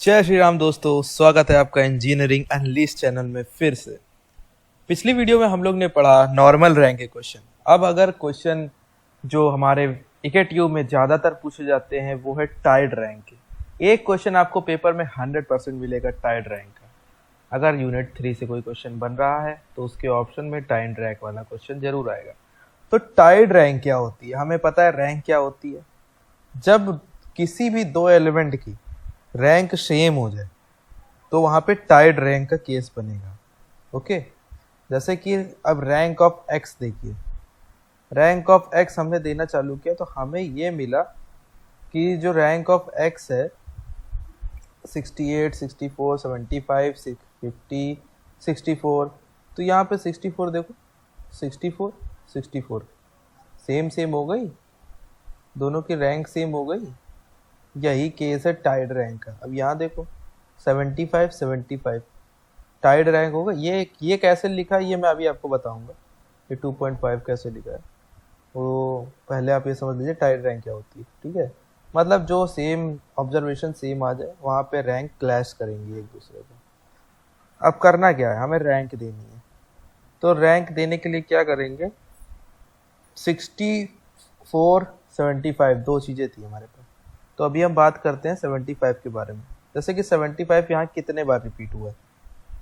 जय श्री राम दोस्तों, स्वागत है आपका इंजीनियरिंग अनलीस्ट चैनल में फिर से। पिछली वीडियो में हम लोग ने पढ़ा नॉर्मल रैंक के क्वेश्चन। अब अगर क्वेश्चन जो हमारे इकेटीयू में ज़्यादातर पूछे जाते हैं वो है टाइड रैंक के। एक क्वेश्चन आपको पेपर में 100% मिलेगा टाइड रैंक का। अगर यूनिट 3 से कोई क्वेश्चन बन रहा है तो उसके ऑप्शन में टाइड रैंक वाला क्वेश्चन जरूर आएगा। तो टाइड रैंक क्या होती है? हमें पता है रैंक क्या होती है। जब किसी भी दो एलिमेंट की रैंक सेम हो जाए तो वहां पे टाइड रैंक का केस बनेगा। ओके, जैसे कि अब रैंक ऑफ एक्स देखिए, रैंक ऑफ एक्स हमने देना चालू किया तो हमें ये मिला कि जो रैंक ऑफ एक्स है 68, 64, 75, 50, 64। तो यहाँ पे 64 देखो, 64, 64 सेम सेम हो गई, दोनों की रैंक सेम हो गई। यही केस है टाइड रैंक का। अब यहाँ देखो 75, 75 टाइड रैंक होगा। ये कैसे लिखा है ये मैं अभी आपको बताऊंगा। ये 2.5 कैसे लिखा है वो पहले आप ये समझ लीजिए टाइड रैंक क्या होती है। ठीक है, मतलब जो सेम ऑब्जर्वेशन सेम आ जाए वहाँ पे रैंक क्लैश करेंगे एक दूसरे को। अब करना क्या है, हमें रैंक देनी है। तो रैंक देने के लिए क्या करेंगे, 64, 75 दो चीज़ें थी हमारे पास। तो अभी हम बात करते हैं 75 के बारे में। जैसे कि 75 यहाँ कितने बार रिपीट हुआ है?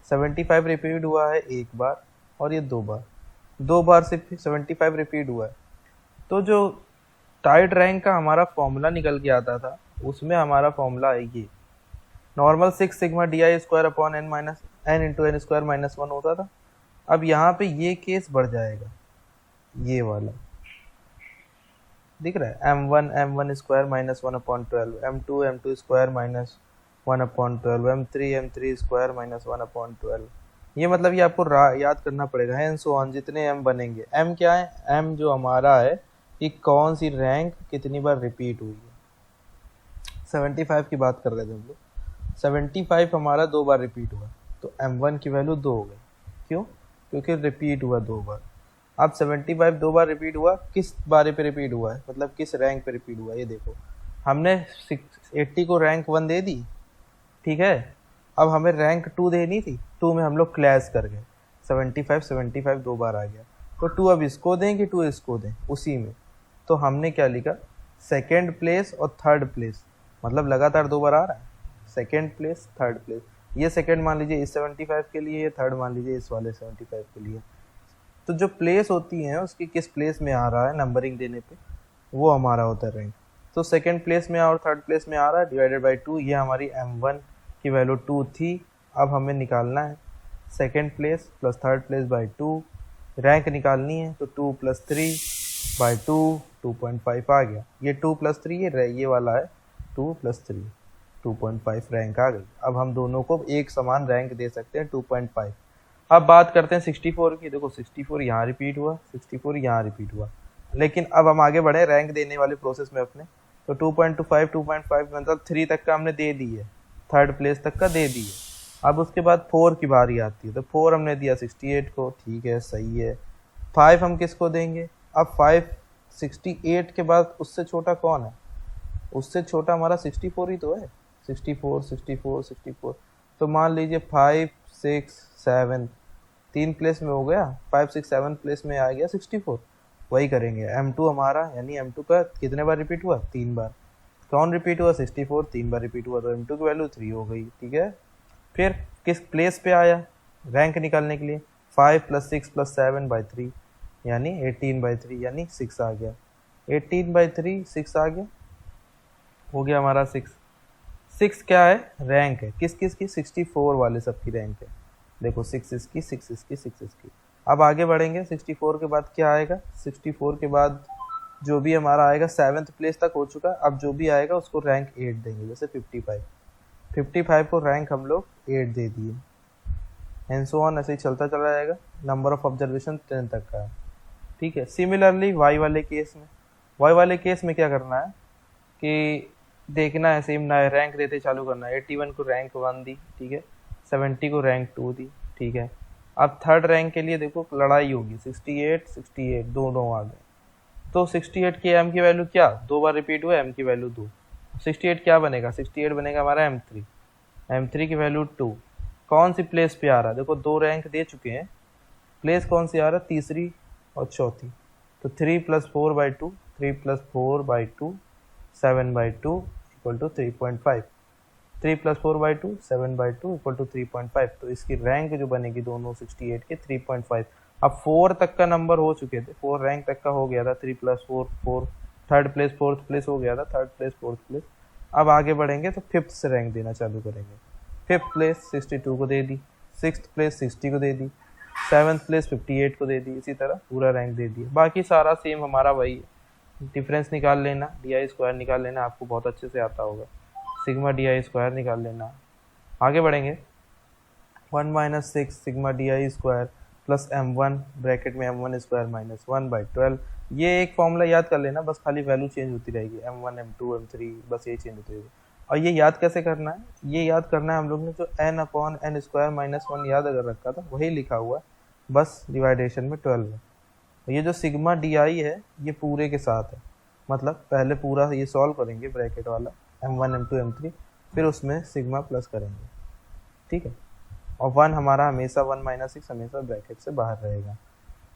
75 रिपीट हुआ है एक बार और ये दो बार से 75 रिपीट हुआ है। तो जो टाइड रैंक का हमारा फॉर्मूला निकल के आता था उसमें हमारा फॉर्मूला है ये normal 6 sigma d i square upon n minus n into n square minus 1 होता था। अब यहाँ पे ये केस बढ़ जाएगा, ये वाला दिख रहा है m1 square minus 1/12, m2 square minus 1/12, m3 square minus 1/12। ये मतलब ये आपको याद करना पड़ेगा एंड सो ऑन जितने m बनेंगे। m क्या है? m जो हमारा है कि कौन सी रैंक कितनी बार रिपीट हुई है। 75 की बात कर रहे थे हम लोग। 75 हमारा 2 बार रिपीट हुआ तो m1 की वैल्यू 2 हो गई। क्यों? क्योंकि रिपीट हुआ 2 बार। अब 75 2 बार रिपीट हुआ, किस बारे पे रिपीट हुआ है, मतलब किस रैंक पे रिपीट हुआ है। ये देखो हमने 80 को रैंक 1 दे दी, ठीक है। अब हमें रैंक 2 देनी थी, 2 में हम लोग क्लैश कर गए। 75 2 बार आ गया तो 2 अब इसको दें कि 2 इसको दें उसी में। तो हमने क्या लिखा, सेकेंड प्लेस और थर्ड प्लेस, मतलब लगातार 2 बार आ रहा है। सेकेंड प्लेस थर्ड प्लेस, ये सेकेंड मान लीजिए इस 75 के लिए, ये थर्ड मान लीजिए इस वाले 75 के लिए। तो जो प्लेस होती है उसकी किस प्लेस में आ रहा है नंबरिंग देने पे, वो हमारा होता है रैंक। तो सेकंड प्लेस में और थर्ड प्लेस में आ रहा है डिवाइडेड बाई 2। ये हमारी m1 की वैल्यू 2 थी। अब हमें निकालना है second place plus third place by 2, rank निकालनी है। तो 2 + 3 बाई 2 2.5 आ गया। ये 2 + 3 ये वाला है 2 + 3 2.5 रैंक आ गई। अब हम दोनों को एक समान रैंक दे सकते हैं 2.5। अब बात करते हैं 64 की। देखो 64 यहाँ रिपीट हुआ, 64 यहाँ रिपीट हुआ। लेकिन अब हम आगे बढ़े रैंक देने वाले प्रोसेस में अपने। तो 2.5 मतलब 3 तक का हमने दे दी है, थर्ड प्लेस तक का दे दी है। अब उसके बाद 4 की बारी आती है। तो 4 हमने दिया 68 को, ठीक है सही है। 5 हम किसको देंगे? अब 5 68 के बाद उससे छोटा कौन है? उससे छोटा हमारा 64 ही तो है। 64 64 64। तो मान लीजिए 5 6 7 3 प्लेस में हो गया, 5 6 7 प्लेस में आ गया 64। वही करेंगे m2 हमारा, यानी m2 का कितने बार रिपीट हुआ? 3 बार। कौन रिपीट हुआ? 64 3 बार रिपीट हुआ तो m2 की वैल्यू 3 हो गई, ठीक है। फिर किस प्लेस पे आया रैंक निकालने के लिए? 5 + 6 + 7/3 यानी 18/3 यानी 6 आ गया। 18/3 6 आ गया, हो गया हमारा 6। 6 क्या है? रैंक है। किस किस की? 64 वाले सबकी रैंक है। देखो 6 इसकी 6 इसकी 6 इसकी। अब आगे बढ़ेंगे, 64 के बाद क्या आएगा? 64 के बाद जो भी हमारा आएगा 7th प्लेस तक हो चुका। अब जो भी आएगा उसको रैंक 8 देंगे। जैसे 55 को रैंक हम लोग 8 दे दिए एंड सो ऑन, ऐसे ही चलता चला जाएगा। नंबर ऑफ ऑब्जर्वेशन 10 तक का है, ठीक है। सिमिलरली वाई वाले केस में क्या करना है कि देखना है सेम ना, रैंक देते चालू करना है। 81 को रैंक 1 दी, ठीक है। 70 को रैंक 2 दी, ठीक है। अब थर्ड रैंक के लिए देखो लड़ाई होगी, 68 68 दोनों आ गए। तो 68 की m की वैल्यू क्या? 2 बार रिपीट हुआ, m की वैल्यू 2। 68 क्या बनेगा? 68 बनेगा हमारा m3। M3 की वैल्यू 2। कौन सी प्लेस पे आ रहा है? देखो 2 रैंक दे चुके हैं, प्लेस कौन सी आ रहा है? तीसरी और चौथी। तो 3 + 4/2, 3 + 4/2 7/2 इक्वल टू 3.5। 3 + 4/2 7/2 equal to 3.5। तो इसकी रैंक जो बनेगी दोनों 68 के 3.5। अब 4 तक का नंबर हो चुके थे, 4 रैंक तक का हो गया था। 3 + 4 4, थर्ड प्लेस फोर्थ प्लेस हो गया था, थर्ड प्लेस फोर्थ प्लेस। अब आगे बढ़ेंगे तो फिफ्थ से रैंक देना चालू करेंगे। फिफ्थ प्लेस 62 को दे दी, सिक्स्थ प्लेस 60 को दे दी, सेवन्थ प्लेस 58 को दे दी, इसी तरह पूरा रैंक दे दिया। बाकी सारा सेम हमारा वही है। डिफरेंस निकाल लेना, DI² निकाल लेना, आपको बहुत अच्छे से आता होगा। सिग्मा DI² निकाल लेना। आगे बढ़ेंगे, 1 - 6 sigma DI² plus M1 bracket में M1² माइनस 1/12। ये एक फॉर्मूला याद कर लेना, बस खाली वैल्यू चेंज होती रहेगी, M1 M2 M3 बस ये चेंज होती रहेगी। और ये याद कैसे करना है? ये याद करना है हम लोग ने जो n/n² माइनस 1 याद अगर रखा था वही लिखा हुआ है, बस डिवाइडेशन में 12 है। ये जो सिग्मा DI है ये पूरे के साथ है, मतलब पहले पूरा ये सॉल्व करेंगे ब्रैकेट वाला M1 M2 M3, फिर उसमें सिग्मा प्लस करेंगे, ठीक है। और 1 हमारा हमेशा 1 - 6 हमेशा ब्रैकेट से बाहर रहेगा।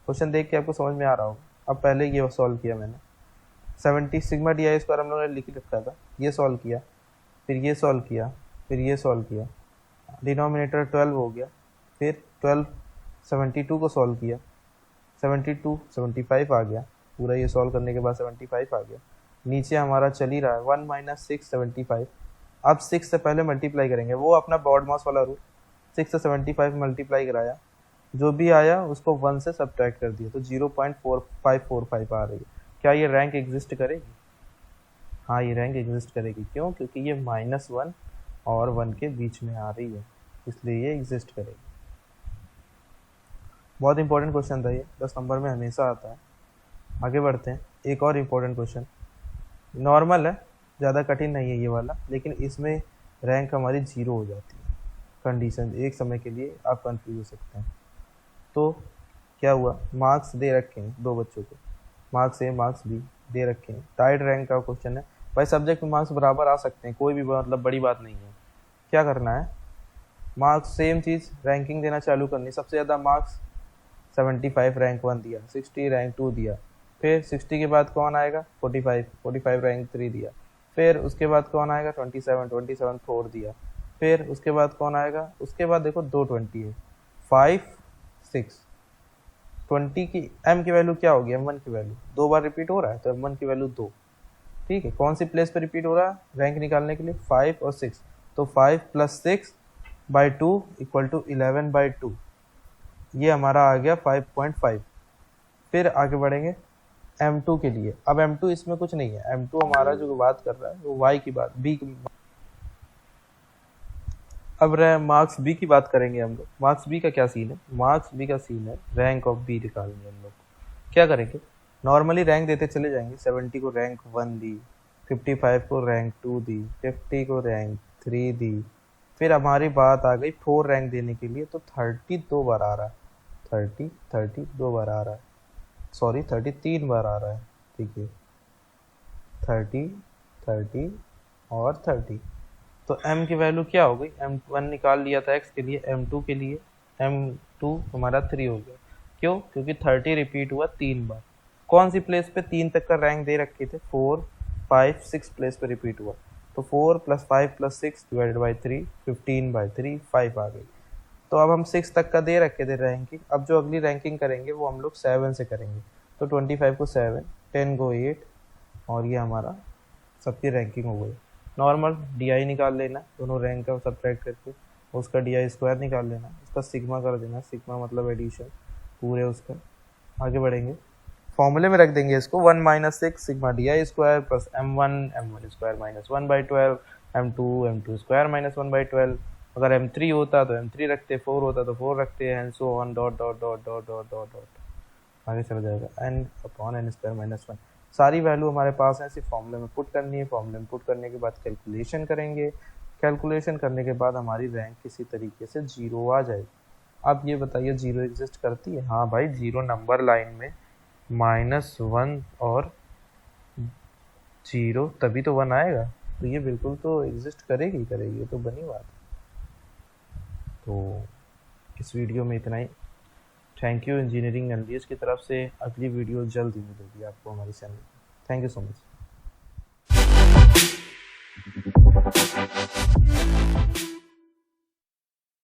क्वेश्चन देख के आपको समझ में आ रहा होगा। अब पहले ये सॉल्व किया मैंने, 70 सिग्मा DI² हम लोगों ने लिख रखा था, ये सॉल्व किया, फिर ये सॉल्व किया, फिर ये सॉल्व किया, डिनोमिनेटर 12 हो गया, फिर 12 72 को सॉल्व किया, 72 75 आ गया, पूरा ये सॉल्व करने के बाद 75 आ गया। नीचे हमारा चल ही रहा है 1 - 6 75। अब 6 से पहले मल्टीप्लाई करेंगे, वो अपना बॉड मास वाला रूल, 6 से 75 मल्टीप्लाई कराया, जो भी आया उसको 1 से सब्ट्रैक्ट कर दिया, तो 0.4545 आ रही है। क्या ये रैंक एग्जिस्ट करेगी? हाँ, ये रैंक एग्जिस्ट करेगी। क्यों? क्योंकि ये -1 और 1 के बीच में आ रही है, इसलिए ये एग्जिस्ट करेगी। बहुत इंपॉर्टेंट क्वेश्चन था ये, 10 नंबर में हमेशा आता है। आगे बढ़ते हैं, एक और इम्पोर्टेंट क्वेश्चन, नॉर्मल है, ज़्यादा कठिन नहीं है ये वाला, लेकिन इसमें रैंक हमारी 0 हो जाती है। कंडीशन एक समय के लिए आप कंफ्यूज हो सकते हैं। तो क्या हुआ, मार्क्स दे रखे हैं दो बच्चों को, मार्क्स A मार्क्स B दे रखे हैं, टाइड रैंक का क्वेश्चन है भाई, सब्जेक्ट में मार्क्स बराबर आ सकते हैं, कोई भी मतलब बड़ी बात नहीं है। क्या करना है, मार्क्स सेम चीज़, रैंकिंग देना चालू करनी। सबसे ज़्यादा मार्क्स 75 रैंक 1 दिया, 60 रैंक 2 दिया, फिर 60 के बाद कौन आएगा 45 रैंक 3 दिया, फिर उसके बाद कौन आएगा 27 4 दिया, फिर उसके बाद कौन आएगा, उसके बाद देखो 220 है, 5 6 20 की m की वैल्यू क्या होगी, m1 की वैल्यू 2 बार रिपीट हो रहा है, तो m1 की वैल्यू 2, ठीक है। कौन सी प्लेस पे रिपीट हो रहा है रैंक निकालने के लिए, 5 और 6, तो 5 + 6/2 इक्वल टू 11/2, ये हमारा आ गया 5.5। फिर आगे बढ़ेंगे M2 के लिए। अब M2 इसमें कुछ नहीं है, M2 हमारा जो बात कर रहा है वो y की बात, b की। अब मार्क्स B की बात करेंगे हम लोग। मार्क्स B का क्या सीन है, मार्क्स B का सीन है रैंक ऑफ B निकालेंगे हम लोग। क्या करेंगे, नॉर्मली रैंक देते चले जाएंगे, 70 को रैंक 1 दी, 55 को रैंक 2 दी, 50 को रैंक 3 दी, फिर हमारी बात आ गई 4 रैंक देने के लिए, तो 30 2 बार आ रहा है, 30 2 बार आ रहा है, सॉरी 30 3 बार आ रहा है, ठीक है, 30 और 30। तो m की वैल्यू क्या हो गई, m1 निकाल लिया था x के लिए, m2 के लिए m2 हमारा 3 हो गया। क्यों? क्योंकि 30 रिपीट हुआ 3 बार। कौन सी प्लेस पे 3 तक का रैंक दे रखे थे, 4 5 6 प्लेस पे रिपीट हुआ, तो 4 + 5 + 6 / 3 15/3 5 आ गई। तो अब हम 6 तक का दे रखे थे रैंकिंग, अब जो अगली रैंकिंग करेंगे वो हम लोग 7 से करेंगे, तो 25 को 7, 10 को 8, और ये हमारा सबकी रैंकिंग हो गई। नॉर्मल DI निकाल लेना, दोनों रैंक का सब्ट्रैक्ट करके, उसका DI² निकाल लेना, उसका सिग्मा कर देना, सिग्मा मतलब एडिशन पूरे उसका। आगे बढ़ेंगे, फॉर्मूले में रख देंगे इसको, 1 - 6 sigma DI² plus M1 minus 1/12, M2 minus 1/12। अगर M3 होता तो M3 रखते, 4 होता तो 4 रखते, and so on dot dot dot dot dot dot dot आगे चला जाएगा, n/n² - 1। सारी वैल्यू हमारे पास है, सिर्फ फॉर्मूले में पुट करनी है। फॉर्मूले में पुट करने के बाद कैलकुलेशन करेंगे, कैलकुलेशन करने के बाद हमारी रैंक किसी तरीके से 0 आ जाएगी। अब ये बताइए 0 एग्जिस्ट करती है? हाँ भाई, 0 नंबर लाइन में -1 और 0 तभी तो 1 आएगा, तो ये बिल्कुल तो एग्जिस्ट करेगी, ये तो बनी बात है। तो इस वीडियो में इतना ही। थैंक यू इंजीनियरिंग एनालिस्ट की तरफ से। अगली वीडियो जल्द ही मिलेगी आपको हमारे चैनल पर। Thank you so much.